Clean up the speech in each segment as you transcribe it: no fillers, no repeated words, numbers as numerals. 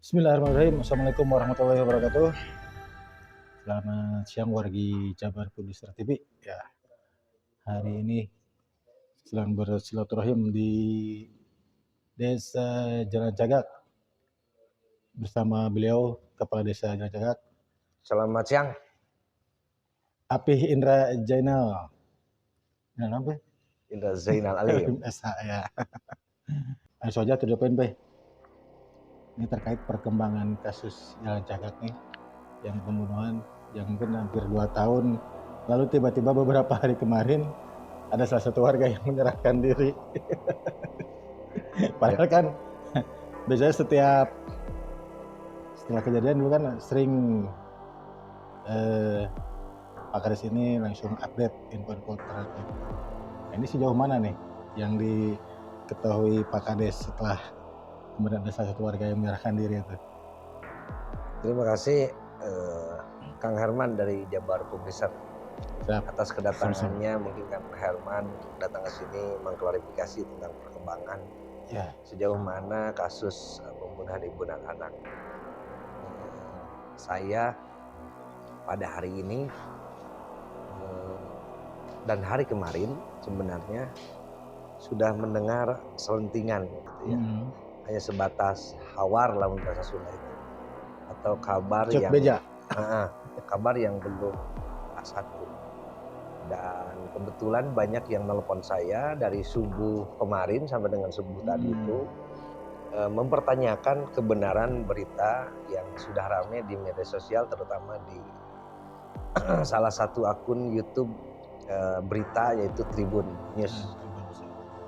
Bismillahirrahmanirrahim. Assalamualaikum warahmatullahi wabarakatuh. Selamat siang wargi Jabar Publisher TV. Ya, hari ini sedang bersilaturahim di Desa Jalan Cagak bersama beliau Kepala Desa Jalan Cagak, Selamat siang. Apih Indra Jainal. Nah, apa? Indra Zainal Alim. SH ya. Langsung aja tuh depan, Pak. Ini terkait perkembangan kasus Jalan Cagak nih, yang pembunuhan yang mungkin hampir 2 tahun lalu tiba-tiba beberapa hari kemarin ada salah satu warga yang menyerahkan diri. Padahal kan biasanya setelah kejadian dulu kan sering Pak Kades ini langsung update info-info terakhir. Nah, ini sejauh mana nih yang diketahui Pak Kades setelah kemudian ada salah satu warga yang menyerahkan diri itu? Terima kasih Kang Herman dari Jabar Publisher atas kedatangannya. Mungkin Kang Herman datang ke sini mengklarifikasi tentang perkembangan sejauh mana kasus pembunuhan ibu dan anak. Saya pada hari ini dan hari kemarin sebenarnya sudah mendengar selentingan gitu ya. Hanya sebatas hawar lamun bahasa Sunda itu, atau kabar kabar yang belum satu. Dan kebetulan banyak yang nelpon saya dari subuh kemarin sampai dengan subuh tadi itu mempertanyakan kebenaran berita yang sudah ramai di media sosial, terutama di salah satu akun YouTube berita, yaitu Tribun News.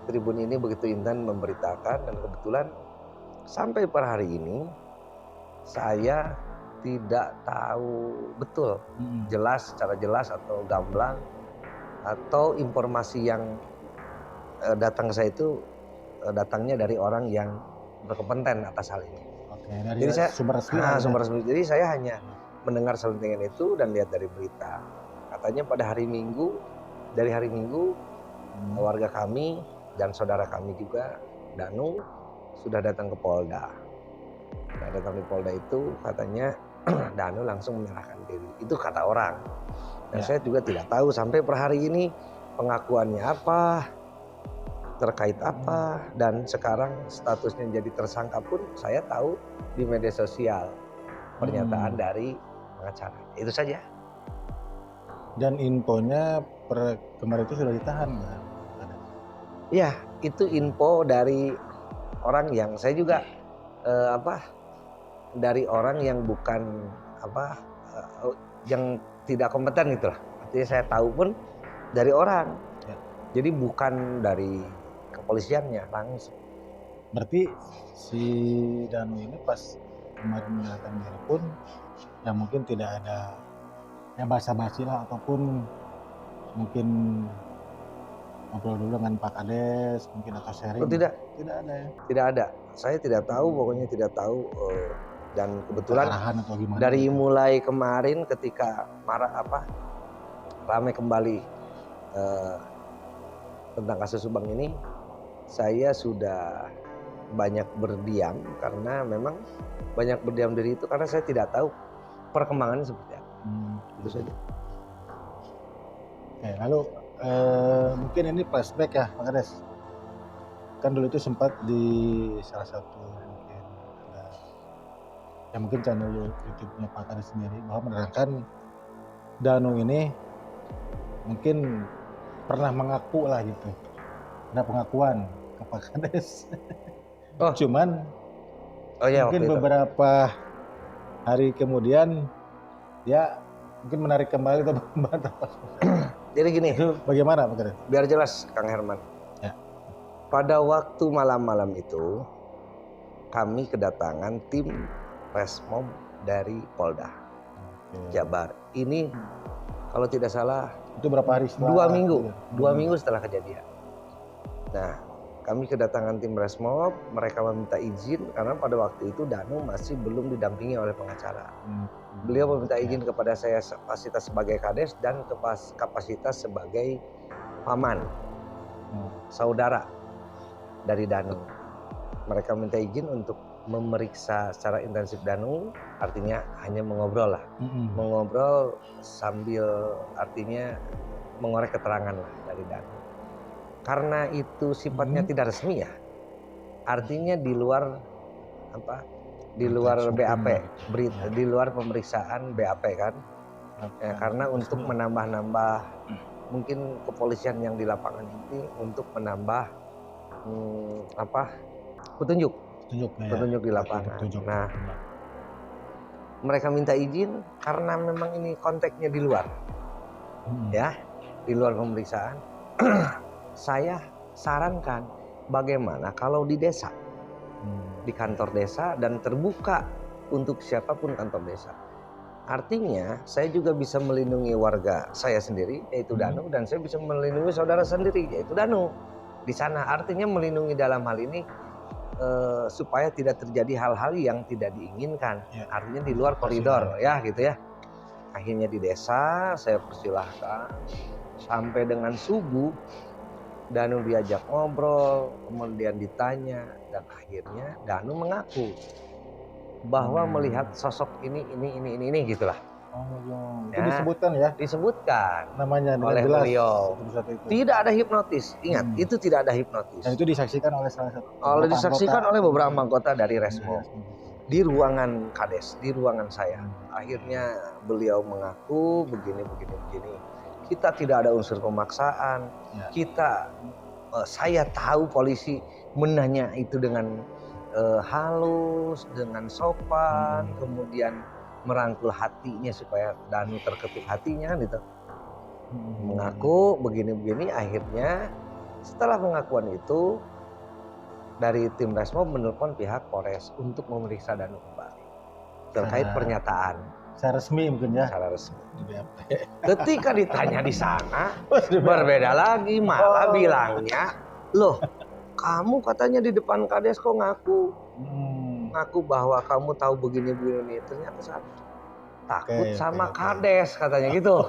Tribun ini begitu intan memberitakan, dan kebetulan sampai per hari ini saya tidak tahu betul secara jelas atau gamblang, atau informasi yang datang ke saya itu datangnya dari orang yang berkompeten atas hal ini. Oke, dari jadi saya sumber resmi. Jadi saya hanya mendengar selentingan itu dan lihat dari berita. Katanya pada hari Minggu, warga kami dan saudara kami juga, Danu, sudah datang ke Polda. Nah, datang di Polda itu katanya Danu langsung menyerahkan diri. Itu kata orang. Dan saya juga tidak tahu sampai per hari ini pengakuannya apa, terkait apa, dan sekarang statusnya jadi tersangka pun saya tahu di media sosial, pernyataan dari pengacara. Itu saja. Dan infonya kemarin itu sudah ditahan, kan? Ya, itu info dari orang yang saya juga dari orang yang bukan yang tidak kompeten gitu lah. Artinya saya tahu pun dari orang. Jadi bukan dari kepolisiannya langsung. Berarti si Danu ini pas kemarin menyerahkan diri pun ya mungkin tidak ada ya basa-basi lah, ataupun mungkin ngobrol dulu dengan Pak Kades mungkin, atau sharing. Tidak ada ya? Tidak ada. Saya tidak tahu, pokoknya tidak tahu. Dan kebetulan dari mulai kemarin ketika ramai kembali tentang kasus Subang ini, saya sudah banyak berdiam, karena memang banyak berdiam diri itu karena saya tidak tahu perkembangannya seperti apa. Itu saja. Oke, lalu mungkin ini flashback ya Pak Kades. Kan dulu itu sempat di salah satu mungkin channel YouTube-nya Pak Kades sendiri bahwa menerangkan Danu ini mungkin pernah mengaku lah gitu. Ada pengakuan ke Pak Kades. Cuman mungkin beberapa hari kemudian dia mungkin menarik kembali atau membantah. Jadi gini, itu bagaimana Pak Kades? Biar jelas Kang Herman. Ya. Pada waktu malam-malam itu kami kedatangan tim Resmob dari Polda Jabar. Ini kalau tidak salah itu berapa hari setelah? 2 minggu setelah kejadian. Nah, kami kedatangan tim Resmob, mereka meminta izin karena pada waktu itu Danu masih belum didampingi oleh pengacara. Beliau meminta izin kepada saya kapasitas sebagai Kades dan kapasitas sebagai paman, saudara dari Danu. Mereka minta izin untuk memeriksa secara intensif Danu, artinya hanya mengobrol lah. Mengobrol sambil artinya mengorek keterangan lah dari Danu. Karena itu sifatnya tidak resmi ya, artinya di luar apa? Di luar BAP, di luar pemeriksaan BAP kan. Ya, karena untuk menambah-nambah mungkin kepolisian yang di lapangan ini untuk menambah petunjuk di lapangan. Nah, mereka minta izin karena memang ini konteksnya di luar, ya, di luar pemeriksaan. Saya sarankan bagaimana kalau di desa, di kantor desa dan terbuka untuk siapapun kantor desa. Artinya saya juga bisa melindungi warga saya sendiri yaitu Danu, dan saya bisa melindungi saudara sendiri yaitu Danu di sana. Artinya melindungi dalam hal ini supaya tidak terjadi hal-hal yang tidak diinginkan. Artinya di luar koridor ya gitu ya. Akhirnya di desa saya persilahkan sampai dengan subuh. Danu diajak ngobrol, kemudian ditanya, dan akhirnya Danu mengaku bahwa melihat sosok ini gitulah. Itu disebutkan ya? Disebutkan namanya oleh jelas beliau. Tidak ada hipnotis, ingat itu tidak ada hipnotis. Dan itu disaksikan oleh disaksikan oleh beberapa anggota dari Resmo di ruangan Kades, di ruangan saya. Akhirnya beliau mengaku begini. Kita tidak ada unsur pemaksaan. Saya tahu polisi menanya itu dengan halus, dengan sopan, kemudian merangkul hatinya supaya Danu terketuk hatinya kan gitu. Mengaku begini. Akhirnya setelah pengakuan itu dari tim Resmo menelpon pihak Polres untuk memeriksa Danu kembali terkait pernyataan. Secara resmi mungkin ya. Secara resmi. Ketika ditanya di sana berbeda lagi, malah bilangnya, loh kamu katanya di depan Kades kok ngaku bahwa kamu tahu begini. Ternyata saat takut sama Kades katanya gitu.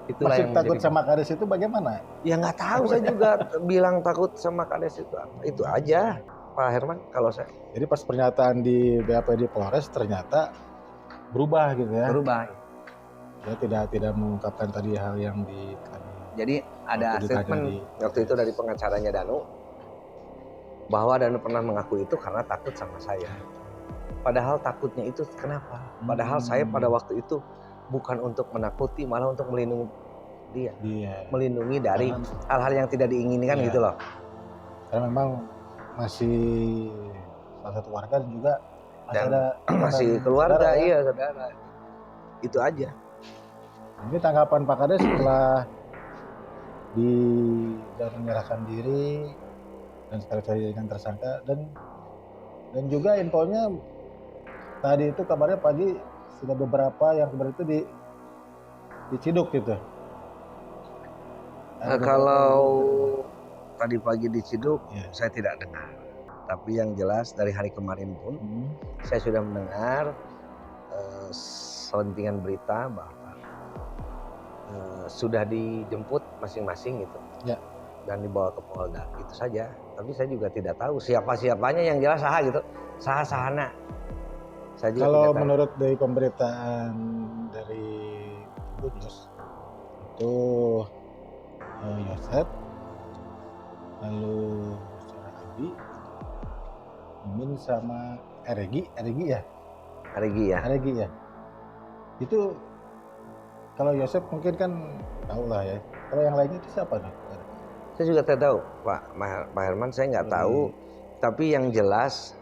Itulah maksud takut sama Kades itu bagaimana? Ya nggak tahu, saya juga bilang takut sama Kades itu apa. Itu aja Pak Herman kalau saya. Jadi pas pernyataan di BAP di Polres ternyata berubah gitu ya. Berubah. Ya tidak mengungkapkan tadi hal yang Jadi ada statement waktu itu dari pengacaranya Danu bahwa Danu pernah mengaku itu karena takut sama saya. Padahal takutnya itu kenapa? Padahal saya pada waktu itu bukan untuk menakuti, malah untuk melindungi dia. Melindungi dari hal-hal yang tidak diinginkan gitu loh. Karena memang masih salah satu warga juga masih keluarga, iya saudara. Itu aja. Ini tanggapan Pak Kades setelah dan menyerahkan diri dan sekali dengan tersangka dan juga infonya tadi itu kabarnya pagi sudah beberapa yang kemarin itu diciduk gitu. Kalau tadi pagi diciduk, saya tidak dengar. Tapi yang jelas dari hari kemarin pun saya sudah mendengar selentingan berita bahwa sudah dijemput masing-masing gitu dan dibawa ke Polda, itu saja. Tapi saya juga tidak tahu siapa-siapanya, yang jelas gitu, sahana. Kalau menurut dari pemberitaan dari Bunus itu Yosep, lalu Sarah Abi, Mimin sama Aregi ya. Itu kalau Yosep mungkin kan tahu lah ya. Kalau yang lainnya itu siapa nih? Saya juga tidak tahu, Pak Herman, saya nggak tahu. Tapi yang jelas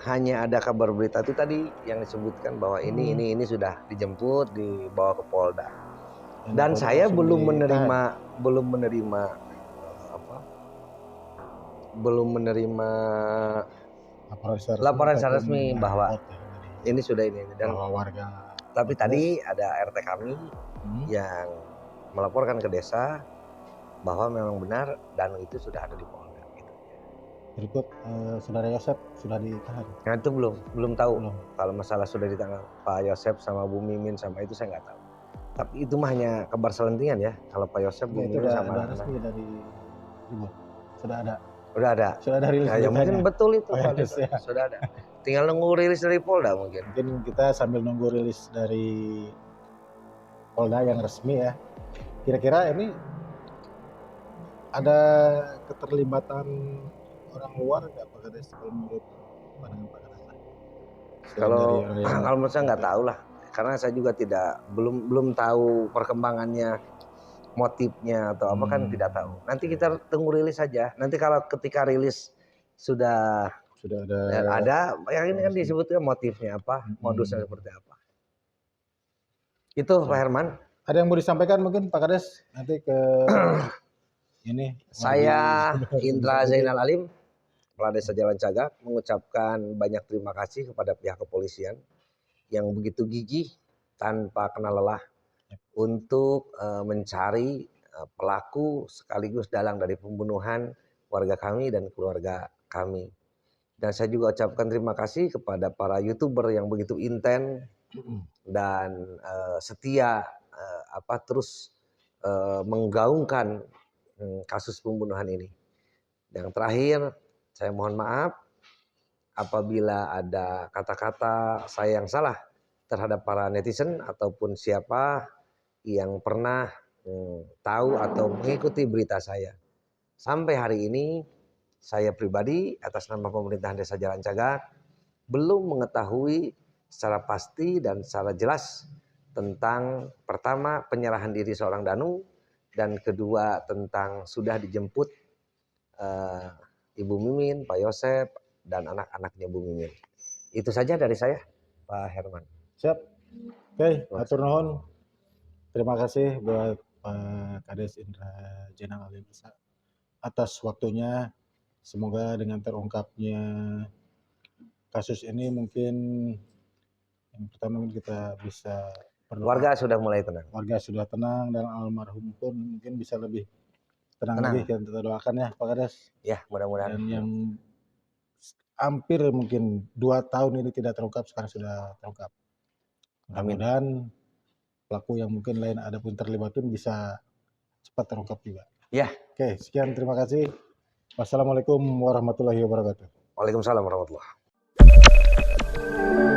hanya ada kabar berita itu tadi yang disebutkan bahwa ini sudah dijemput, dibawa ke Polda. Dan saya belum menerima laporan secara resmi bahwa ini sudah dan warga. Tapi tadi ada RT kami yang melaporkan ke desa bahwa memang benar Danu itu sudah ada di Polda. Gitu. Berikut saudara Yosep sudah ditahan. Nah itu belum tahu. Kalau masalah sudah ditahan Pak Yosep sama Bu Mimin sama itu saya nggak tahu. Tapi itu mah hanya kabar selentingan ya. Kalau Pak Yosep, Bu Mimin sama ada resmi dari Ibu. Sudah ada. Udah ada. Sudah ada rilis Ya, mungkin beritanya. betul itu. Oh, ya, ya. Sudah ada. Tinggal nunggu rilis dari Polda mungkin. Mungkin kita sambil nunggu rilis dari Polda yang resmi ya. Kira-kira ini ada keterlibatan orang luar nggak Pak Kades kalau menurut pandangan Pak Kades? Kalau menurut saya nggak tahu lah, karena saya juga belum tahu perkembangannya, motifnya atau apa kan tidak tahu. Nanti kita tunggu rilis saja. Nanti kalau ketika rilis sudah ada, yang ini kan disebutnya motifnya apa, modusnya seperti apa. Itu Pak Herman. Ada yang mau disampaikan mungkin Pak Kades nanti ke ini? Saya Indra Zainal Alim, Kepala Desa Jalan Cagak, mengucapkan banyak terima kasih kepada pihak kepolisian yang begitu gigih tanpa kenal lelah untuk mencari pelaku sekaligus dalang dari pembunuhan warga kami dan keluarga kami. Dan saya juga ucapkan terima kasih kepada para YouTuber yang begitu inten dan setia terus menggaungkan kasus pembunuhan ini. Yang terakhir, saya mohon maaf apabila ada kata-kata saya yang salah terhadap para netizen ataupun siapa yang pernah tahu atau mengikuti berita saya. Sampai hari ini saya pribadi atas nama pemerintahan Desa Jalan Cagak belum mengetahui secara pasti dan secara jelas tentang pertama penyerahan diri seorang Danu, dan kedua tentang sudah dijemput Ibu Mimin, Pak Yosep, dan anak-anaknya Bu Mimin. Itu saja dari saya, Pak Herman. Siap. Oke, atur nuhun. Terima kasih buat Pak Kades Indra Zainal Alim atas waktunya. Semoga dengan terungkapnya kasus ini mungkin yang pertama kita bisa warga sudah mulai tenang. Warga sudah tenang dan almarhum pun mungkin bisa lebih tenang. Lagi. Kita doakan ya Pak Kades. Ya, mudah-mudahan. Dan yang hampir mungkin 2 tahun ini tidak terungkap sekarang sudah terungkap. Mudah-mudahan pelaku yang mungkin lain ada pun terlibat pun bisa cepat terungkap juga. Ya. Oke, sekian, terima kasih. Wassalamualaikum warahmatullahi wabarakatuh. Waalaikumsalam warahmatullahi wabarakatuh.